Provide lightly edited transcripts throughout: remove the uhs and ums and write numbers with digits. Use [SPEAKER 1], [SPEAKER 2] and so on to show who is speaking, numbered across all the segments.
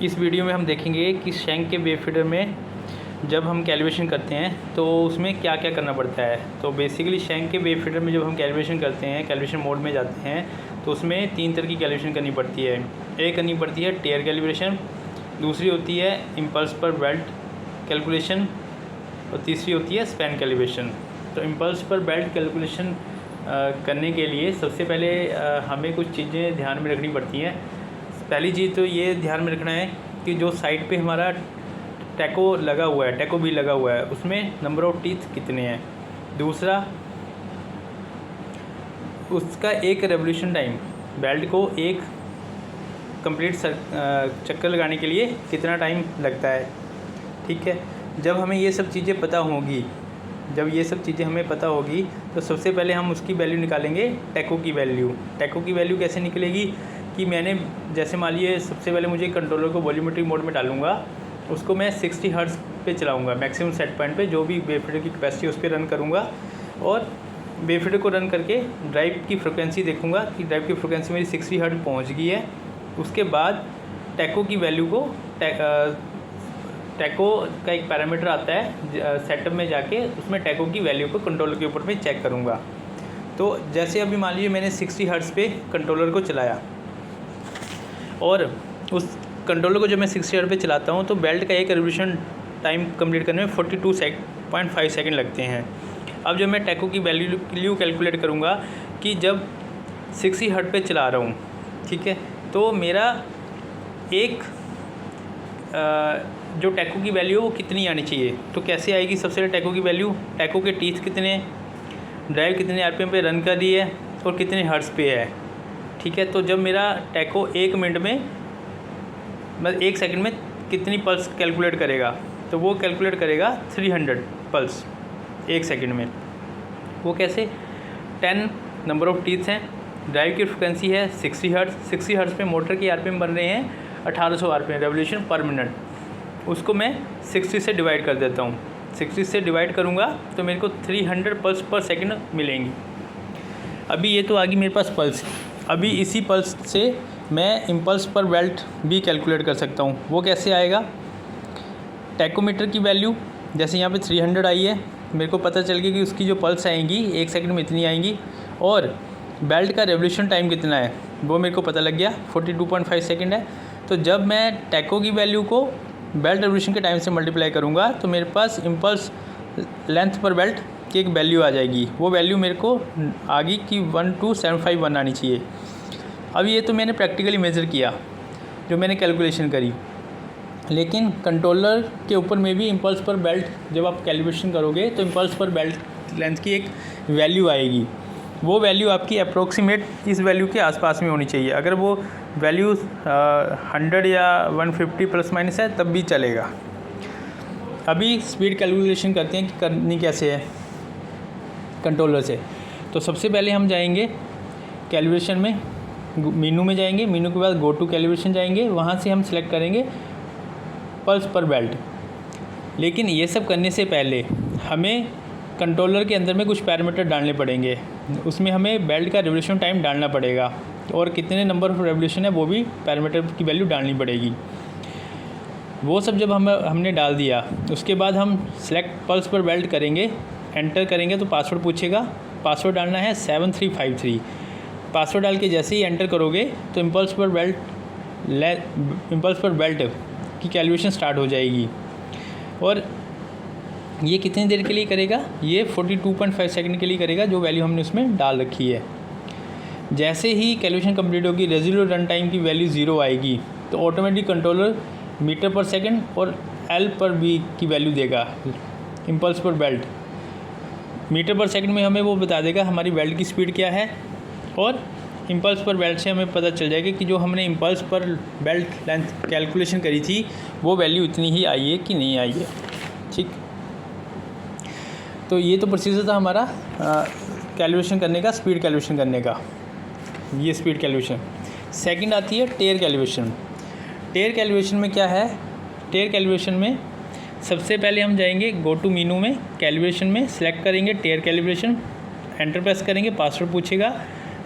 [SPEAKER 1] इस वीडियो में हम देखेंगे कि शैंक के वेव फीडर में जब हम कैलिब्रेशन करते हैं तो उसमें क्या क्या करना पड़ता है। तो बेसिकली शैंक के वेव फीडर में जब हम कैलिब्रेशन करते हैं, कैलिब्रेशन मोड में जाते हैं, तो उसमें 3 तरह की कैलिब्रेशन करनी पड़ती है। एक करनी पड़ती है टेयर कैलिब्रेशन, दूसरी होती है इम्पल्स पर बेल्ट कैलकुलेशन और तीसरी होती है स्पैन कैलिब्रेशन। तो इम्पल्स पर बेल्ट कैलकुलेशन करने के लिए सबसे पहले हमें कुछ चीज़ें ध्यान में रखनी पड़ती हैं। पहली चीज़ तो ये ध्यान में रखना है कि जो साइड पे हमारा टैको लगा हुआ है, टैको भी लगा हुआ है, उसमें नंबर ऑफ़ टीथ कितने हैं। दूसरा, उसका एक रेवोल्यूशन टाइम, बेल्ट को एक कंप्लीट चक्कर लगाने के लिए कितना टाइम लगता है। ठीक है, जब हमें ये सब चीज़ें पता होंगी, तो सबसे पहले हम उसकी वैल्यू निकालेंगे, टैको की वैल्यू। टैको की वैल्यू कैसे निकलेगी कि मैंने जैसे मान लीजिए सबसे पहले मुझे कंट्रोलर को वॉल्यूमेट्रिक मोड में डालूंगा, उसको मैं 60 हर्ट्ज़ पे चलाऊंगा, मैक्सिमम सेट पॉइंट पे जो भी वेव फीडर की कैपेसिटी उस पर रन करूंगा और वेव फीडर को रन करके ड्राइव की फ्रिक्वेंसी देखूंगा कि ड्राइव की फ्रिक्वेंसी मेरी 60 हर्ट्ज़ पहुंच गई है। उसके बाद टैको की वैल्यू को टैको का एक पैरामीटर आता है, सेटअप में जाके उसमें टैको की वैल्यू को कंट्रोलर के ऊपर में चेक करूँगा। तो जैसे अभी मान लीजिए मैंने 60 हर्ट्ज़ पे कंट्रोलर को चलाया और उस कंट्रोलर को जब मैं 60 हर्ट्ज़ पे चलाता हूँ तो बेल्ट का एक रेवोल्यूशन टाइम कंप्लीट करने में 42.5 सेकंड लगते हैं। अब जब मैं टैको की वैल्यू कैलकुलेट करूँगा कि जब 60 हर्ट्ज़ पे चला रहा हूँ, ठीक है, तो मेरा एक जो टैको की वैल्यू वो कितनी आनी चाहिए। तो कैसे आएगी, सबसे पहले टैको की वैल्यू, टैको के टीथ कितने, ड्राइव कितने आरपीएम पे रन कर रही है और कितने हर्ट्ज़ पे है। ठीक है, तो जब मेरा टैको 1 मिनट में मतलब 1 सेकंड में कितनी पल्स कैलकुलेट करेगा, तो वो कैलकुलेट करेगा 300 पल्स 1 सेकंड में। वो कैसे, 10 नंबर ऑफ़ टीथ हैं, ड्राइव की फ्रिक्वेंसी है 60 हर्ट्ज़, 60 हर्ट्ज़ पे मोटर के आरपीएम बन रहे हैं 1800 आरपीएम रेवोल्यूशन पर मिनट। उसको मैं 60 से डिवाइड कर देता हूँ, 60 से डिवाइड करूँगा तो मेरे को 300 पल्स पर सेकंड मिलेंगी। अभी ये तो आ गई मेरे पास पल्स। अभी इसी पल्स से मैं इम्पल्स पर बेल्ट भी कैलकुलेट कर सकता हूँ। वो कैसे आएगा, टैकोमीटर की वैल्यू जैसे यहाँ पे 300 आई है, मेरे को पता चल गया कि उसकी जो पल्स आएंगी 1 सेकंड में इतनी आएंगी और बेल्ट का रेवोल्यूशन टाइम कितना है वो मेरे को पता लग गया, 42.5 सेकंड है। तो जब मैं टैको की वैल्यू को बेल्ट रेवोल्यूशन के टाइम से मल्टीप्लाई करूँगा तो मेरे पास इम्पल्स लेंथ पर बेल्ट की एक वैल्यू आ जाएगी। वो वैल्यू मेरे को आ गई कि 12751 आनी चाहिए। अब ये तो मैंने प्रैक्टिकली मेज़र किया, जो मैंने कैलकुलेशन करी, लेकिन कंट्रोलर के ऊपर में भी इम्पल्स पर बेल्ट जब आप कैलिब्रेशन करोगे तो इम्पल्स पर बेल्ट लेंथ की एक वैल्यू आएगी। वो वैल्यू आपकी अप्रोक्सीमेट इस वैल्यू के आसपास में होनी चाहिए। अगर वो वैल्यू 100 या 150 प्लस माइनस है तब भी चलेगा। अभी स्पीड कैलकुलेशन करते हैं कि करनी कैसे है कंट्रोलर से। तो सबसे पहले हम जाएंगे कैलिब्रेशन में, मीनू में जाएंगे, मीनू के बाद गो टू कैलिब्रेशन जाएंगे, वहाँ से हम सिलेक्ट करेंगे पल्स पर बेल्ट। लेकिन ये सब करने से पहले हमें कंट्रोलर के अंदर में कुछ पैरामीटर डालने पड़ेंगे। उसमें हमें बेल्ट का रेवोल्यूशन टाइम डालना पड़ेगा और कितने नंबर ऑफ रेवोल्यूशन है वो भी पैरामीटर की वैल्यू डालनी पड़ेगी। वो सब जब हमने डाल दिया उसके बाद हम सेलेक्ट पल्स पर बेल्ट करेंगे, एंटर करेंगे तो पासवर्ड पूछेगा। पासवर्ड डालना है 7353। पासवर्ड डाल के जैसे ही एंटर करोगे तो इम्पल्स पर बेल्ट की कैलकुलेशन स्टार्ट हो जाएगी। और ये कितनी देर के लिए करेगा, ये 42.5 सेकंड के लिए करेगा, जो वैल्यू हमने उसमें डाल रखी है। जैसे ही कैलकुलेशन कंप्लीट होगी, रेजिडुअल रन टाइम की वैल्यू 0 आएगी तो ऑटोमेटिक कंट्रोलर मीटर पर सेकंड और एल पर वी की वैल्यू देगा। इम्पल्स पर बेल्ट मीटर पर सेकंड में हमें वो बता देगा हमारी बेल्ट की स्पीड क्या है, और इम्पल्स पर बेल्ट से हमें पता चल जाएगा कि जो हमने इम्पल्स पर बेल्ट लेंथ कैलकुलेशन करी थी वो वैल्यू इतनी ही आई है कि नहीं आई है। ठीक, तो ये तो प्रोसीजर था हमारा कैलकुलेशन करने का, स्पीड कैलकुलेशन करने का, ये स्पीड कैलकुलेशन। सेकंड आती है टेयर कैलकुलेशन। टेयर कैलकुलेशन में क्या है, टेयर कैलकुलेशन में सबसे पहले हम जाएंगे गो टू मीनू में, कैलिब्रेशन में सिलेक्ट करेंगे टेयर कैलिब्रेशन, एंटर प्रेस करेंगे, पासवर्ड पूछेगा,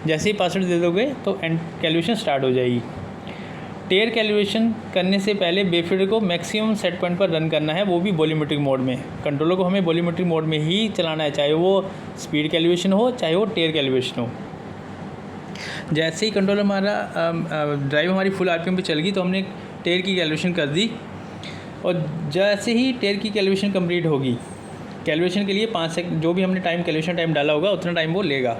[SPEAKER 1] जैसे ही पासवर्ड दे दोगे तो कैलकुलेशन स्टार्ट हो जाएगी। टेयर कैलिब्रेशन करने से पहले वेव फीडर को मैक्सिमम सेट पॉइंट पर रन करना है, वो भी वॉल्यूमेट्रिक मोड में। कंट्रोलर को हमें वॉल्यूमेट्रिक मोड में ही चलाना है, चाहे वो स्पीड कैलिब्रेशन हो चाहे वो टेयर कैलिब्रेशन हो। जैसे ही कंट्रोलर हमारा ड्राइव हमारी फुल आरपीएम पे चल गई तो हमने टेयर की कैलिब्रेशन कर दी, और जैसे ही टेयर की कैलिब्रेशन कंप्लीट होगी, कैलिब्रेशन के लिए 5 सेकंड जो भी हमने टाइम कैलिब्रेशन टाइम डाला होगा उतना टाइम वो लेगा।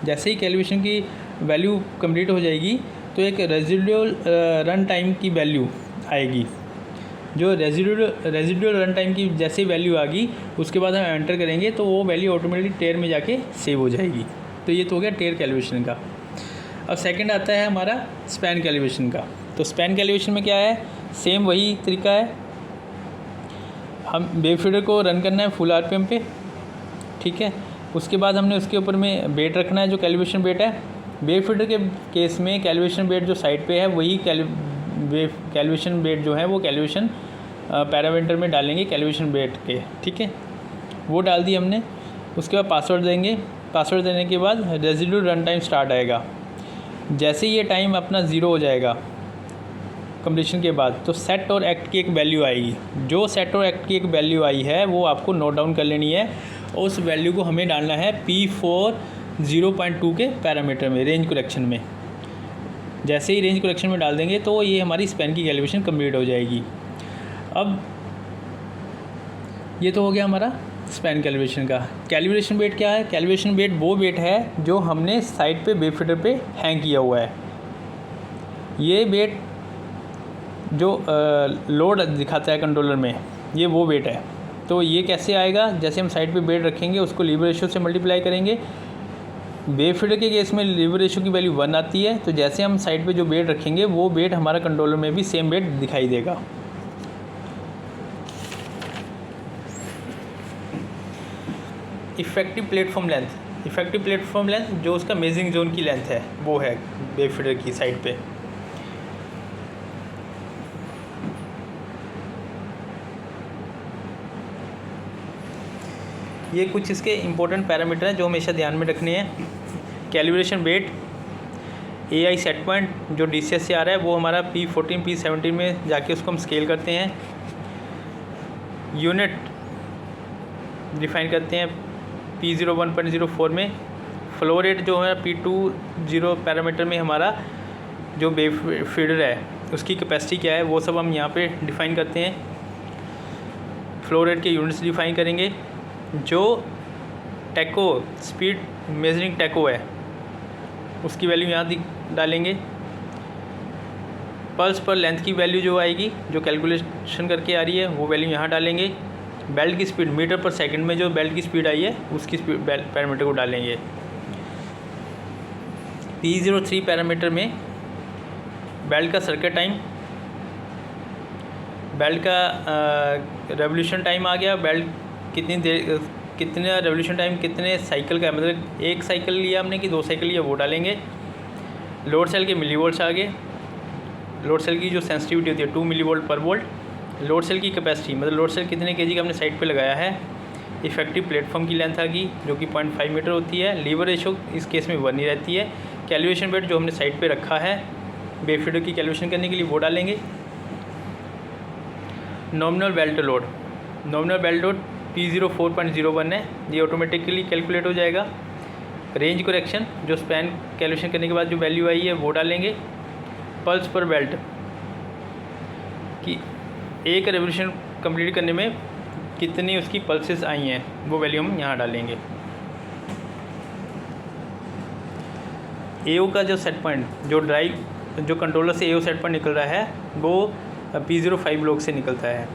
[SPEAKER 1] जैसे ही कैलिब्रेशन की वैल्यू कंप्लीट हो जाएगी तो एक रेजिडुअल रन टाइम की वैल्यू आएगी। जो रेजिडुअल रन टाइम की जैसे ही वैल्यू आ गई उसके बाद हम एंटर करेंगे तो वो वैल्यू ऑटोमेटिकली टेयर में जाके सेव हो जाएगी। तो ये तो हो गया टेयर कैलिब्रेशन का। अब सेकंड आता है हमारा स्पैन कैलिब्रेशन का। तो स्पैन कैलिब्रेशन में क्या है, सेम वही तरीका है। हम वेव फीडर को रन करना है फुल आरपीएम पे, ठीक है। उसके बाद हमने उसके ऊपर में बेट रखना है जो कैलिब्रेशन बेट है। वेव फीडर के केस में कैलिब्रेशन बेट जो साइड पे है वही कैलिब्रेशन बेट जो है वो कैलिब्रेशन पैरामीटर में डालेंगे कैलिब्रेशन बेट के, ठीक है। वो डाल दी हमने। उसके बाद पासवर्ड देंगे। पासवर्ड देने के बाद रेजिडुअल रन टाइम स्टार्ट आएगा। जैसे ये टाइम अपना 0 हो जाएगा कंप्लीशन के बाद तो सेट और एक्ट की एक वैल्यू आएगी। जो सेट और एक्ट की एक वैल्यू आई है वो आपको नोट डाउन कर लेनी है, और उस वैल्यू को हमें डालना है P4 0.2 के पैरामीटर में, रेंज करेक्शन में। जैसे ही रेंज करेक्शन में डाल देंगे तो ये हमारी स्पैन की कैलिब्रेशन कंप्लीट हो जाएगी। अब ये तो हो गया हमारा स्पैन कैलिब्रेशन का। कैलिब्रेशन वेट क्या है? कैलिब्रेशन वेट वो वेट है जो हमने साइड पे वेव फीडर पे हैंग किया हुआ है। ये वेट जो लोड दिखाता है कंट्रोलर में, ये वो वेट है। तो ये कैसे आएगा? जैसे हम साइड पे वेट रखेंगे उसको लीवर रेशियो से मल्टीप्लाई करेंगे। वेव फीडर के केस में लीवर रेशियो की वैल्यू 1 आती है, तो जैसे हम साइड पे जो वेट रखेंगे वो वेट हमारा कंट्रोलर में भी सेम वेट दिखाई देगा। Effective platform length. Effective platform length जो उसका मेजरिंग जोन की लेंथ है वो है वेव फीडर की साइड पे। ये कुछ इसके इंपॉर्टेंट पैरामीटर हैं जो हमेशा ध्यान में रखने हैं। Calibration weight, AI set point जो DCS से आ रहा है वो हमारा P14 P17 में जाके उसको हम स्केल करते हैं। यूनिट डिफाइन करते हैं P01.04 में। फ्लो रेट जो है P20 पैरामीटर में हमारा जो वेव फीडर है उसकी कैपेसिटी क्या है वो सब हम यहाँ पे डिफ़ाइन करते हैं। फ्लो रेट के यूनिट्स डिफ़ाइन करेंगे। जो टैको स्पीड मेजरिंग टैको है उसकी वैल्यू यहाँ डालेंगे। पल्स पर लेंथ की वैल्यू जो आएगी जो कैलकुलेशन करके आ रही है वो वैल्यू यहाँ डालेंगे। बेल्ट की स्पीड मीटर पर सेकंड में जो बेल्ट की स्पीड आई है उसकी स्पीड पैरामीटर को डालेंगे। P03 पैरामीटर में बेल्ट का सर्किट टाइम, बेल्ट का रेवोल्यूशन टाइम आ गया। बेल्ट कितनी देर, कितना रेवोल्यूशन टाइम कितने साइकिल का है, मतलब 1 साइकिल लिया हमने कि 2 साइकिल लिया वो डालेंगे। लोड सेल के मिलीवोल्ट्स आ गए। लोड सेल की जो सेंसिटिविटी होती है 2 मिलीवोल्ट पर वोल्ट। लोड सेल की कैपेसिटी मतलब लोड सेल कितने केजी का हमने साइड पे लगाया है। इफेक्टिव प्लेटफॉर्म की लेंथ आ गई जो कि 0.5 मीटर होती है। लीवर रेशो इस केस में 1 ही रहती है। कैलिब्रेशन वेट जो हमने साइड पे रखा है वेव फीडर की कैलिब्रेशन करने के लिए वो डालेंगे। Nominal belt load, nominal belt load P04.01 है, ये ऑटोमेटिकली कैलकुलेट हो जाएगा। रेंज करेक्शन जो स्पैन कैलकुलेशन करने के बाद जो वैल्यू आई है वो डालेंगे। पल्स पर बेल्ट कि एक रेवोल्यूशन कंप्लीट करने में कितनी उसकी पल्सेस आई हैं वो वैल्यू हम यहाँ डालेंगे। AO का जो सेट पॉइंट जो ड्राइव जो कंट्रोलर से AO सेट पॉइंट निकल रहा है वो P05 ब्लॉक से निकलता है।